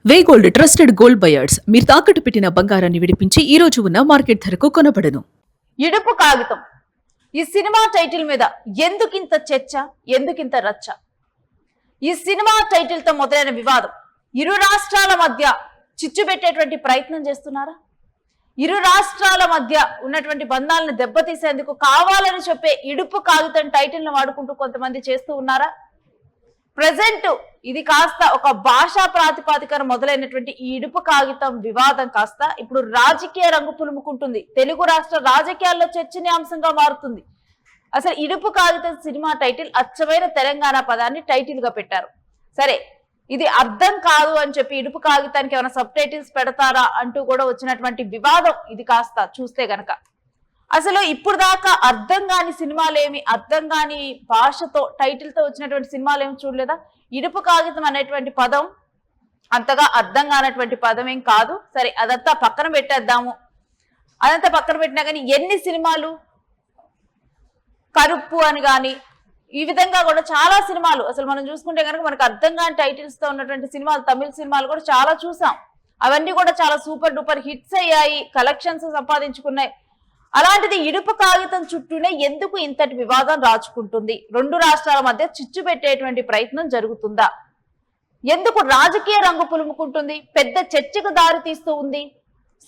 వే gold trusted gold buyers మీరు తాకట్టు పెట్టిన బంగారాన్ని విడిపించి ఈ రోజు ఉన్న మార్కెట్ ధరకు కొనబడను. ఇడుపు కాగితం ఈ సినిమా టైటిల్ మీద ఎందుకింత చర్చ, ఎందుకింత రచ్చ? ఈ సినిమా టైటిల్ తో మొదలైన వివాదం ఇరు రాష్ట్రాల మధ్య చిచ్చు పెట్టేటువంటి ప్రయత్నం చేస్తున్నారా? ఇరు రాష్ట్రాల మధ్య ఉన్నటువంటి బంధాలను దెబ్బతీసేందుకు కావాలని చెప్పే ఇడుపు కాగితం టైటిల్ ను వాడుకుంటూ కొంతమంది చేస్తూ ఉన్నారా? ప్రజెంట్ ఇది కాస్త ఒక భాషా ప్రాతిపాదికన మొదలైనటువంటి ఈ ఇడుపు కాగితం వివాదం కాస్త ఇప్పుడు రాజకీయ రంగు పులుముకుంటుంది. తెలుగు రాష్ట్ర రాజకీయాల్లో చర్చనీయాంశంగా మారుతుంది. అసలు ఇడుపు కాగితం సినిమా టైటిల్ అచ్చమైన తెలంగాణ పదాన్ని టైటిల్ గా పెట్టారు. సరే, ఇది అర్థం కాదు అని చెప్పి ఇడుపు కాగితానికి ఏమైనా సబ్ టైటిల్స్ పెడతారా అంటూ కూడా వచ్చినటువంటి వివాదం ఇది కాస్త చూస్తే గనక అసలు ఇప్పుడు దాకా అర్థం కాని సినిమాలేమి, అర్థం కాని భాషతో టైటిల్ తో వచ్చినటువంటి సినిమాలేమి చూడలేదా? ఇడుపు కాగితం అనేటువంటి పదం అంతగా అర్థం కానటువంటి పదం ఏం కాదు. సరే, అదంతా పక్కన పెట్టేద్దాము. అదంతా పక్కన పెట్టినా కానీ ఎన్ని సినిమాలు కరుపు అని కానీ ఈ విధంగా కూడా చాలా సినిమాలు అసలు మనం చూసుకుంటే కనుక మనకు అర్థం కాని టైటిల్స్ తో ఉన్నటువంటి సినిమాలు, తమిళ సినిమాలు కూడా చాలా చూసాం. అవన్నీ కూడా చాలా సూపర్ డూపర్ హిట్స్ అయ్యాయి, కలెక్షన్స్ సంపాదించుకున్నాయి. అలాంటిది ఇడుపు కాగితం చుట్టూనే ఎందుకు ఇంతటి వివాదం రాచుకుంటుంది? రెండు రాష్ట్రాల మధ్య చిచ్చు పెట్టేటువంటి ప్రయత్నం జరుగుతుందా? ఎందుకు రాజకీయ రంగు పులుముకుంటుంది? పెద్ద చర్చకు దారి తీస్తూ ఉంది.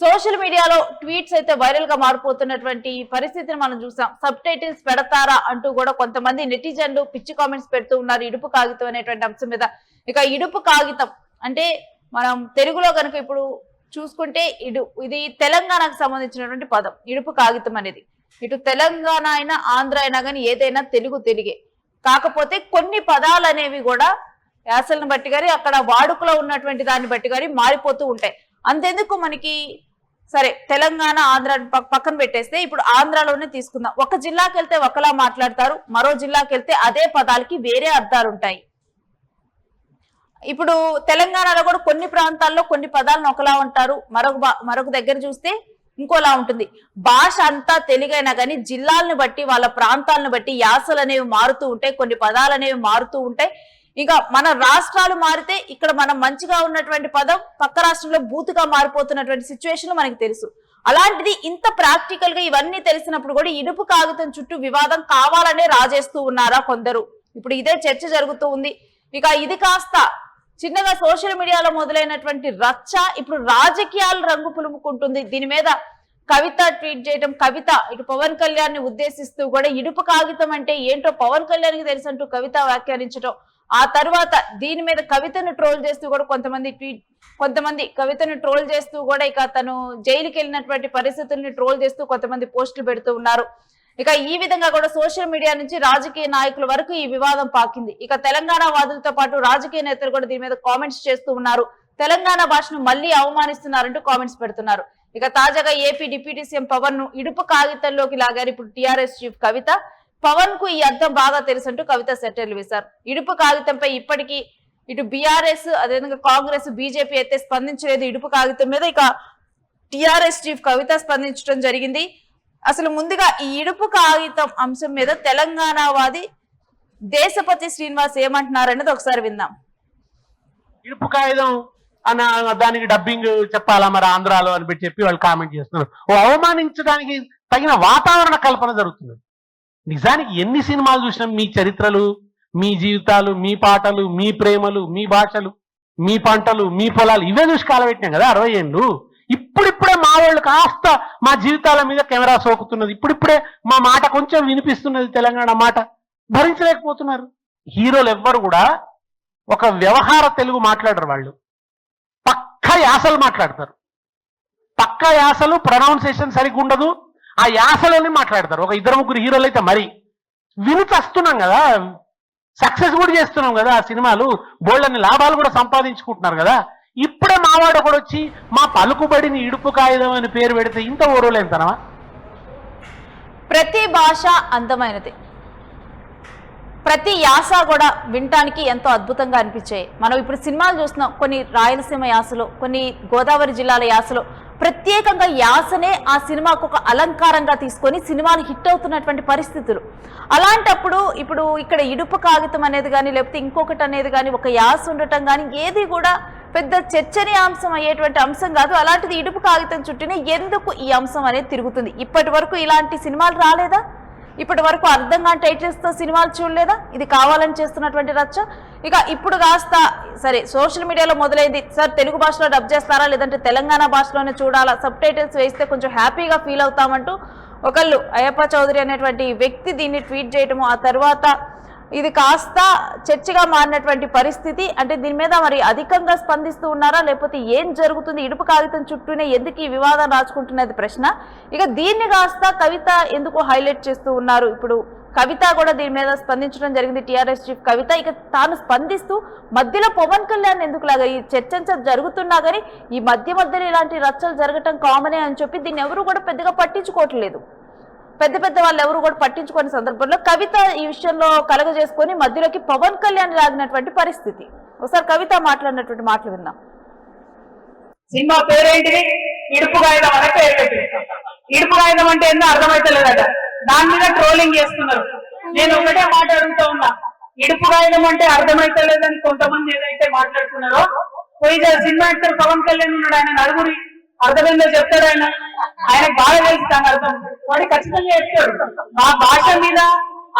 సోషల్ మీడియాలో ట్వీట్స్ అయితే వైరల్ గా మారిపోతున్నటువంటి పరిస్థితిని మనం చూసాం. సబ్ టైటిల్స్ పెడతారా అంటూ కూడా కొంతమంది నెటిజన్లు పిచ్చి కామెంట్స్ పెడుతూ ఉన్నారు ఇడుపు కాగితం అనేటువంటి అంశం మీద. ఇక ఇడుపు కాగితం అంటే మనం తెలుగులో కనుక ఇప్పుడు చూసుకుంటే ఇది తెలంగాణకు సంబంధించినటువంటి పదం. ఇడుపు కాగితం అనేది ఇటు తెలంగాణ అయినా ఆంధ్ర అయినా కానీ ఏదైనా తెలుగే. కాకపోతే కొన్ని పదాలు అనేవి కూడా యాసలను బట్టి కానీ అక్కడ వాడుకలో ఉన్నటువంటి దాన్ని బట్టి కానీ మారిపోతూ ఉంటాయి. అంతెందుకు మనకి సరే తెలంగాణ ఆంధ్ర పక్కన పెట్టేస్తే ఇప్పుడు ఆంధ్రాలోనే తీసుకుందాం. ఒక జిల్లాకి వెళ్తే ఒకలా మాట్లాడతారు, మరో జిల్లాకి వెళ్తే అదే పదాలకి వేరే అర్థాలు ఉంటాయి. ఇప్పుడు తెలంగాణలో కూడా కొన్ని ప్రాంతాల్లో కొన్ని పదాలను ఒకలా ఉంటారు, మరొక దగ్గర చూస్తే ఇంకోలా ఉంటుంది. భాష అంతా తెలుగైనా కానీ జిల్లాలను బట్టి వాళ్ళ ప్రాంతాలను బట్టి యాసలు అనేవి మారుతూ ఉంటాయి, కొన్ని పదాలు అనేవి మారుతూ ఉంటాయి. ఇంకా మన రాష్ట్రాలు మారితే ఇక్కడ మనం మంచిగా ఉన్నటువంటి పదం పక్క రాష్ట్రంలో బూతుగా మారిపోతున్నటువంటి సిచ్యువేషన్ మనకి తెలుసు. అలాంటిది ఇంత ప్రాక్టికల్ గా ఇవన్నీ తెలిసినప్పుడు కూడా ఇడుపు కాగితం చుట్టూ వివాదం కావాలనే రాజేస్తూ ఉన్నారా కొందరు? ఇప్పుడు ఇదే చర్చ జరుగుతూ ఉంది. ఇక ఇది కాస్త చిన్నగా సోషల్ మీడియాలో మొదలైనటువంటి రచ్చ ఇప్పుడు రాజకీయాలు రంగు పులుముకుంటుంది. దీని మీద కవిత ట్వీట్ చేయడం, కవిత ఇటు పవన్ కళ్యాణ్ ని ఉద్దేశిస్తూ కూడా ఇడుపు కాగితం అంటే ఏంటో పవన్ కళ్యాణ్ కి తెలుసంటూ కవిత వ్యాఖ్యానించడం, ఆ తర్వాత దీని మీద కవితను ట్రోల్ చేస్తూ కూడా కొంతమంది కవితను ట్రోల్ చేస్తూ కూడా ఇక తను జైలుకి వెళ్ళినటువంటి పరిస్థితుల్ని ట్రోల్ చేస్తూ కొంతమంది పోస్టులు పెడుతూ ఉన్నారు. ఇక ఈ విధంగా కూడా సోషల్ మీడియా నుంచి రాజకీయ నాయకుల వరకు ఈ వివాదం పాకింది. ఇక తెలంగాణ వాదులతో పాటు రాజకీయ నేతలు కూడా దీని మీద కామెంట్స్ చేస్తూ ఉన్నారు. తెలంగాణ భాషను మళ్ళీ అవమానిస్తున్నారంటూ కామెంట్స్ పెడుతున్నారు. ఇక తాజాగా ఏపీ డిప్యూటీ సీఎం పవన్ ను ఇడుపు కాగితంలోకి లాగారు ఇప్పుడు టీఆర్ఎస్ చీఫ్ కవిత. పవన్ కు ఈ అర్థం బాగా తెలుసంటూ కవిత సెటైర్లు వేశారు. ఇడుపు కాగితంపై ఇప్పటికీ ఇటు బీఆర్ఎస్ అదేవిధంగా కాంగ్రెస్ బీజేపీ అయితే స్పందించలేదు ఇడుపు కాగితం మీద. ఇక టీఆర్ఎస్ చీఫ్ కవిత స్పందించడం జరిగింది. అసలు ముందుగా ఈ ఇడుపు కాగితం అంశం మీద తెలంగాణ వాది దేశపతి శ్రీనివాస్ ఏమంటున్నారనేది ఒకసారి విందాం. ఇడుపు కాగితం అన్న దానికి డబ్బింగ్ చెప్పాలా మరి ఆంధ్రాలో అని చెప్పి వాళ్ళు కామెంట్ చేస్తున్నారు. అవమానించడానికి తగిన వాతావరణ కల్పన జరుగుతుంది. నిజానికి ఎన్ని సినిమాలు చూసినా మీ చరిత్రలు, మీ జీవితాలు, మీ పాటలు, మీ ప్రేమలు, మీ భాషలు, మీ పంటలు, మీ పొలాలు ఇవే చూసి కాలబెట్టినాం కదా 60 ఏళ్ళు. ఇప్పుడిప్పుడే మా వాళ్ళు కాస్త మా జీవితాల మీద కెమెరా సోకుతున్నది. ఇప్పుడిప్పుడే మా మాట కొంచెం వినిపిస్తున్నది, తెలంగాణ మాట భరించలేకపోతున్నారు. హీరోలు ఎవ్వరు కూడా ఒక వ్యవహార తెలుగు మాట్లాడరు. వాళ్ళు పక్కా యాసలు మాట్లాడతారు. పక్కా యాసలు, ప్రొనౌన్సియేషన్ సరిగ్గా ఉండదు, ఆ యాసలోనే మాట్లాడతారు. ఒక 2-3 హీరోలు అయితే మరి విని వస్తున్నాం కదా, సక్సెస్ కూడా చేస్తున్నాం కదా, ఆ సినిమాలు బోల్డన్ని లాభాలు కూడా సంపాదించుకుంటున్నారు కదా. ఇప్పుడే మావాడు ఒకడు వచ్చి మా పలుకుబడిని ఇడుపు కాగితం అని పేరు పెడితే ఇంత ఓరోలేంతనవా? ప్రతి భాష అందమైనది, ప్రతి యాస కూడా వినటానికి ఎంతో అద్భుతంగా అనిపించాయి. మనం ఇప్పుడు సినిమాలు చూస్తున్నాం, కొన్ని రాయలసీమ యాసలో, కొన్ని గోదావరి జిల్లాల యాసలో ప్రత్యేకంగా యాసనే ఆ సినిమాకు ఒక అలంకారంగా తీసుకొని సినిమాలు హిట్ అవుతున్నటువంటి పరిస్థితులు. అలాంటప్పుడు ఇప్పుడు ఇక్కడ ఇడుపు కాగితం అనేది కానీ లేకపోతే ఇంకొకటి అనేది కానీ ఒక యాస ఉండటం కానీ ఏది కూడా పెద్ద చర్చనీయాంశం అయ్యేటువంటి అంశం కాదు. అలాంటిది ఇడుపు కాగితం చుట్టూనే ఎందుకు ఈ అంశం అనేది తిరుగుతుంది? ఇప్పటి వరకు ఇలాంటి సినిమాలు రాలేదా? ఇప్పటి వరకు అర్థం కాని టైటిల్స్తో సినిమాలు చూడలేదా? ఇది కావాలని చేస్తున్నటువంటి రచ్చ. ఇక ఇప్పుడు కాస్త సరే సోషల్ మీడియాలో మొదలైంది, సార్ తెలుగు భాషలో డబ్ చేస్తారా లేదంటే తెలంగాణ భాషలోనే చూడాలా, సబ్ టైటిల్స్ వేస్తే కొంచెం హ్యాపీగా ఫీల్ అవుతామంటూ ఒకళ్ళు అయ్యప్ప చౌదరి అనేటువంటి వ్యక్తి దీన్ని ట్వీట్ చేయటము, ఆ తర్వాత ఇది కాస్త చర్చగా మారినటువంటి పరిస్థితి. అంటే దీని మీద మరి అధికంగా స్పందిస్తూ ఉన్నారా లేకపోతే ఏం జరుగుతుంది? ఇడుపు కాగితం చుట్టూనే ఎందుకు ఈ వివాదం రాచుకుంటున్నది ప్రశ్న. ఇక దీన్ని కాస్త కవిత ఎందుకు హైలైట్ చేస్తూ ఉన్నారు? ఇప్పుడు కవిత కూడా దీని మీద స్పందించడం జరిగింది, టీఆర్ఎస్ చీఫ్ కవిత. ఇక తాను స్పందిస్తూ మధ్యలో పవన్ కళ్యాణ్ ఎందుకులాగా ఈ చర్చ జరుగుతున్నా కానీ ఈ మధ్యలో ఇలాంటి రచ్చలు జరగటం కామనే అని చెప్పి దీన్ని ఎవరు కూడా పెద్దగా పట్టించుకోవట్లేదు. పెద్ద వాళ్ళు ఎవరు కూడా పట్టించుకునే సందర్భంలో కవిత ఈ విషయంలో కలగజేసుకొని మధ్యలోకి పవన్ కళ్యాణ్ లాగినటువంటి పరిస్థితి. ఒకసారి కవిత మాట్లాడినటువంటి మాటలు విందాం. సినిమా పేరేంటిది? ఇడుపు కాగితం అనే పేరు పెట్టింది. ఇడుపు కాగితం అంటే ఏందో అర్థమైతలేదట, దాని మీద ట్రోలింగ్ చేస్తున్నారు. నేను ఒకటే మాట అడుగుతా ఉన్నా, ఇడుపు కాగితం అంటే అర్థమైతలేదని కొంతమంది ఏదైతే మాట్లాడుతున్నారో, పోయి సినిమా యాక్టర్ పవన్ కళ్యాణ్ ఉన్నాడు, ఆయన నలుగురి అర్థమైందో చెప్తాడు. ఆయనకు బాగా తెలుసు దాని అర్థం, వాడు ఖచ్చితంగా చెప్తాడు. మా భాష మీద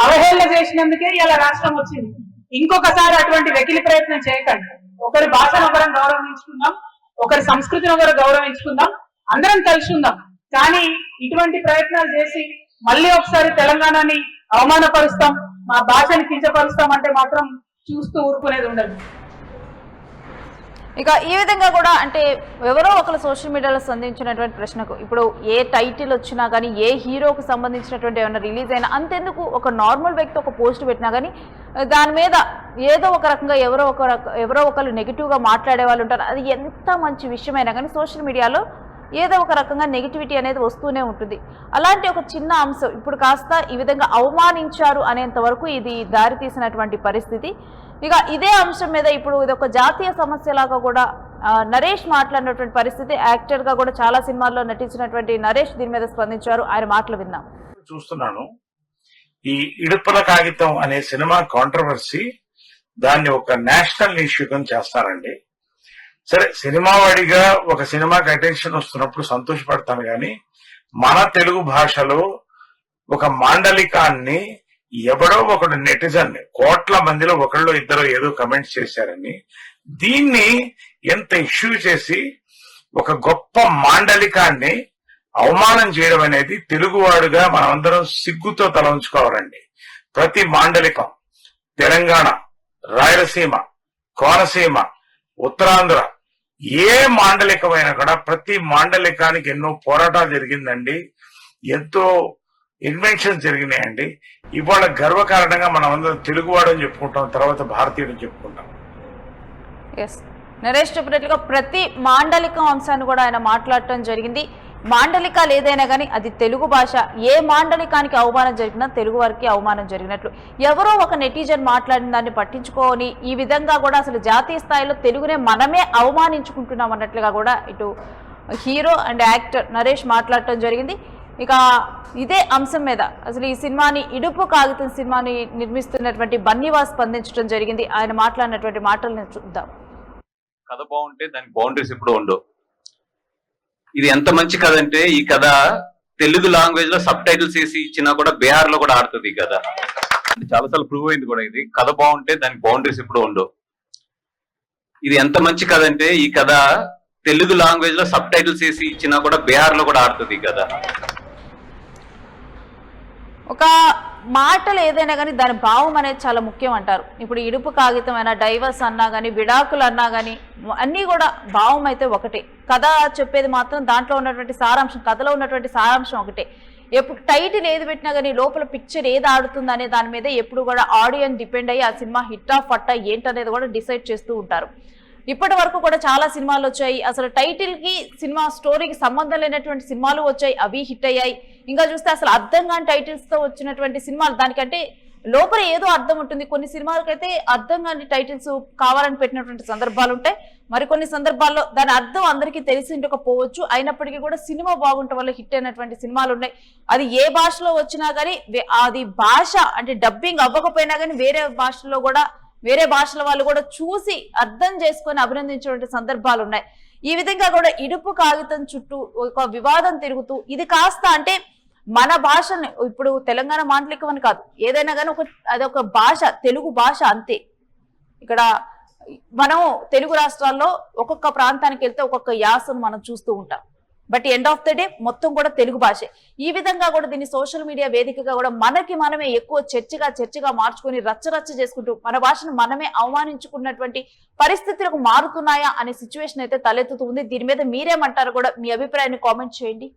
అవహేళన చేసినందుకే ఇలా రాష్ట్రం వచ్చింది. ఇంకొకసారి అటువంటి వెకిలి ప్రయత్నం చేయకండి. ఒకరి భాషను ఒకరం గౌరవించుకుందాం, ఒకరి సంస్కృతిని ఒకరు గౌరవించుకుందాం, అందరం కలిసి ఉందాం. కానీ ఇటువంటి ప్రయత్నాలు చేసి మళ్ళీ ఒకసారి తెలంగాణని అవమానపరుస్తాం, మా భాషని కించపరుస్తాం అంటే మాత్రం చూస్తూ ఊరుకునేది ఉండదు. ఇక ఈ విధంగా కూడా అంటే ఎవరో ఒకరు సోషల్ మీడియాలో స్పందించినటువంటి ప్రశ్నకు ఇప్పుడు ఏ టైటిల్ వచ్చినా కానీ ఏ హీరోకు సంబంధించినటువంటి ఏమైనా రిలీజ్ అయినా అంతెందుకు ఒక నార్మల్ వ్యక్తి ఒక పోస్ట్ పెట్టినా కానీ దాని మీద ఏదో ఒక రకంగా ఎవరో ఒకరు నెగిటివ్గా మాట్లాడే వాళ్ళు ఉంటారు. అది ఎంత మంచి విషయమైనా కానీ సోషల్ మీడియాలో ఏదో ఒక రకంగా నెగిటివిటీ అనేది వస్తూనే ఉంటుంది. అలాంటి ఒక చిన్న అంశం ఇప్పుడు కాస్త ఈ విధంగా అవమానించారు అనేంత వరకు ఇది దారి తీసినటువంటి పరిస్థితి. ఇక ఇదే అంశం మీద ఇప్పుడు ఇది ఒక జాతీయ సమస్యలాగా కూడా నరేష్ మాట్లాడినటువంటి పరిస్థితి. యాక్టర్గా కూడా చాలా సినిమాల్లో నటించినటువంటి నరేష్ దీని మీద స్పందించారు, ఆయన మాటలు విన్నాం. చూస్తున్నాను ఈ ఇడుపుల కాగితం అనే సినిమా కాంట్రవర్సీ దాన్ని ఒక నేషనల్ ఇష్యూగా చేస్తారండి. సరే సినిమా వాడిగా ఒక సినిమాకి అటెన్షన్ వస్తున్నప్పుడు సంతోషపడతాను, కానీ మన తెలుగు భాషలో ఒక మాండలికాన్ని ఎవడో ఒకడు నెటిజన్ కోట్ల మందిలో ఒకళ్ళు ఇద్దరు ఏదో కమెంట్స్ చేశారని దీన్ని ఎంత ఇష్యూ చేసి ఒక గొప్ప మాండలికాన్ని అవమానం చేయడం అనేది తెలుగువాడుగా మనమందరం సిగ్గుతో తల ఉంచుకోవాలండి. ప్రతి మాండలికం తెలంగాణ, రాయలసీమ, కోనసీమ, ఉత్తరాంధ్ర ఏ మాండలికమైనా కూడా ప్రతి మాండలికానికి ఎన్నో పోరాటాలు జరిగిందండి, ఎంతో ఇన్వెన్షన్స్ జరిగినాయండి. ఇవాళ గర్వకారణంగా మనం అందరం తెలుగువాడు అని చెప్పుకుంటాం, తర్వాత భారతీయుడు చెప్పుకుంటాం. నరేష్ చెప్పినట్లుగా ప్రతి మాండలికం అంశాన్ని కూడా ఆయన మాట్లాడటం జరిగింది. మాండలికాలు ఏదైనా కానీ అది తెలుగు భాష, ఏ మాండలికానికి అవమానం జరిగినా తెలుగు వారికి అవమానం జరిగినట్లు. ఎవరో ఒక నెటిజన్ మాట్లాడిన దాన్ని పట్టించుకొని ఈ విధంగా కూడా అసలు జాతీయ స్థాయిలో తెలుగునే మనమే అవమానించుకుంటున్నాం అన్నట్లుగా కూడా ఇటు హీరో అండ్ యాక్టర్ నరేష్ మాట్లాడటం జరిగింది. ఇక ఇదే అంశం మీద అసలు ఈ సినిమాని ఇడుపు కాగితం సినిమాని నిర్మిస్తున్నటువంటి బన్నీవాస్ స్పందించడం జరిగింది. ఆయన మాట్లాడినటువంటి మాటలను చూద్దాం. కథ బాగుంటే దానికి బౌండరీస్ ఇప్పుడు ఉండవు. ఇది ఎంత మంచి కథ అంటే ఈ కథ తెలుగు లాంగ్వేజ్ లో సబ్ టైటిల్స్ వేసి ఇచ్చినా కూడా బీహార్ లో కూడా ఆడుతుంది ఈ కథ. చాలాసార్లు ప్రూవ్ అయింది కూడా. ఇది కథ బాగుంటే దానికి బౌండరీస్ ఇప్పుడు ఉండవు. ఇది ఎంత మంచి కథ అంటే ఈ కథ తెలుగు లాంగ్వేజ్ లో సబ్ టైటిల్స్ వేసి ఇచ్చినా కూడా బీహార్ లో కూడా ఆడుతుంది ఈ కథ. ఒక మాటలు ఏదైనా కానీ దాని భావం అనేది చాలా ముఖ్యం అంటారు. ఇప్పుడు ఇడుపు కాగితం అయినా, డైవర్స్ అన్నా కానీ, విడాకులు అన్నా కానీ అన్నీ కూడా భావం అయితే ఒకటే. కథ చెప్పేది మాత్రం దాంట్లో ఉన్నటువంటి సారాంశం, కథలో ఉన్నటువంటి సారాంశం ఒకటే. ఎప్పుడు టైటిల్ ఏది పెట్టినా కానీ లోపల పిక్చర్ ఏది ఆడుతుంది అనే దాని మీద ఎప్పుడు కూడా ఆడియన్స్ డిపెండ్ అయ్యి ఆ సినిమా హిట్టా ఫట్టా ఏంటనేది కూడా డిసైడ్ చేస్తూ ఉంటారు. ఇప్పటి వరకు కూడా చాలా సినిమాలు వచ్చాయి. అసలు టైటిల్ కి సినిమా స్టోరీకి సంబంధం లేనటువంటి సినిమాలు వచ్చాయి, అవి హిట్ అయ్యాయి. ఇంకా చూస్తే అసలు అర్థం కాని టైటిల్స్ తో వచ్చినటువంటి సినిమాలు, దానికంటే లోపల ఏదో అర్థం ఉంటుంది. కొన్ని సినిమాలకైతే అర్థం కాని టైటిల్స్ కావాలని పెట్టినటువంటి సందర్భాలు ఉంటాయి. మరికొన్ని సందర్భాల్లో దాని అర్థం అందరికీ తెలిసి ఉండకపోవచ్చు. అయినప్పటికీ కూడా సినిమా బాగుండటం వల్ల హిట్ అయినటువంటి సినిమాలు ఉన్నాయి. అది ఏ భాషలో వచ్చినా కానీ అది భాష అంటే డబ్బింగ్ అవ్వకపోయినా కానీ వేరే భాషలో కూడా వేరే భాషల వాళ్ళు కూడా చూసి అర్థం చేసుకొని అభినందించేటువంటి సందర్భాలు ఉన్నాయి. ఈ విధంగా కూడా ఇడుపు కాగితం చుట్టూ ఒక వివాదం తిరుగుతూ ఇది కాస్త అంటే మన భాషని ఇప్పుడు తెలంగాణ మాండలికం అని కాదు, ఏదైనా కానీ అదొక భాష, తెలుగు భాష అంతే. ఇక్కడ మనం తెలుగు రాష్ట్రాల్లో ఒక్కొక్క ప్రాంతానికి వెళ్తే ఒక్కొక్క యాసను మనం చూస్తూ ఉంటాం. But end of the day మొత్తం కూడా తెలుగు భాషే. ఈ విధంగా కూడా దీన్ని సోషల్ మీడియా వేదికగా కూడా మనమే ఎక్కువ చర్చగా మార్చుకొని రచ్చ చేసుకుంటూ మన భాషను మనమే అవమానించుకున్నటువంటి పరిస్థితులకు మారుతున్నాయా అనే సిచ్యువేషన్ అయితే తలెత్తుతుంది. దీని మీద మీరేమంటారు కూడా మీ అభిప్రాయాన్ని కామెంట్ చేయండి.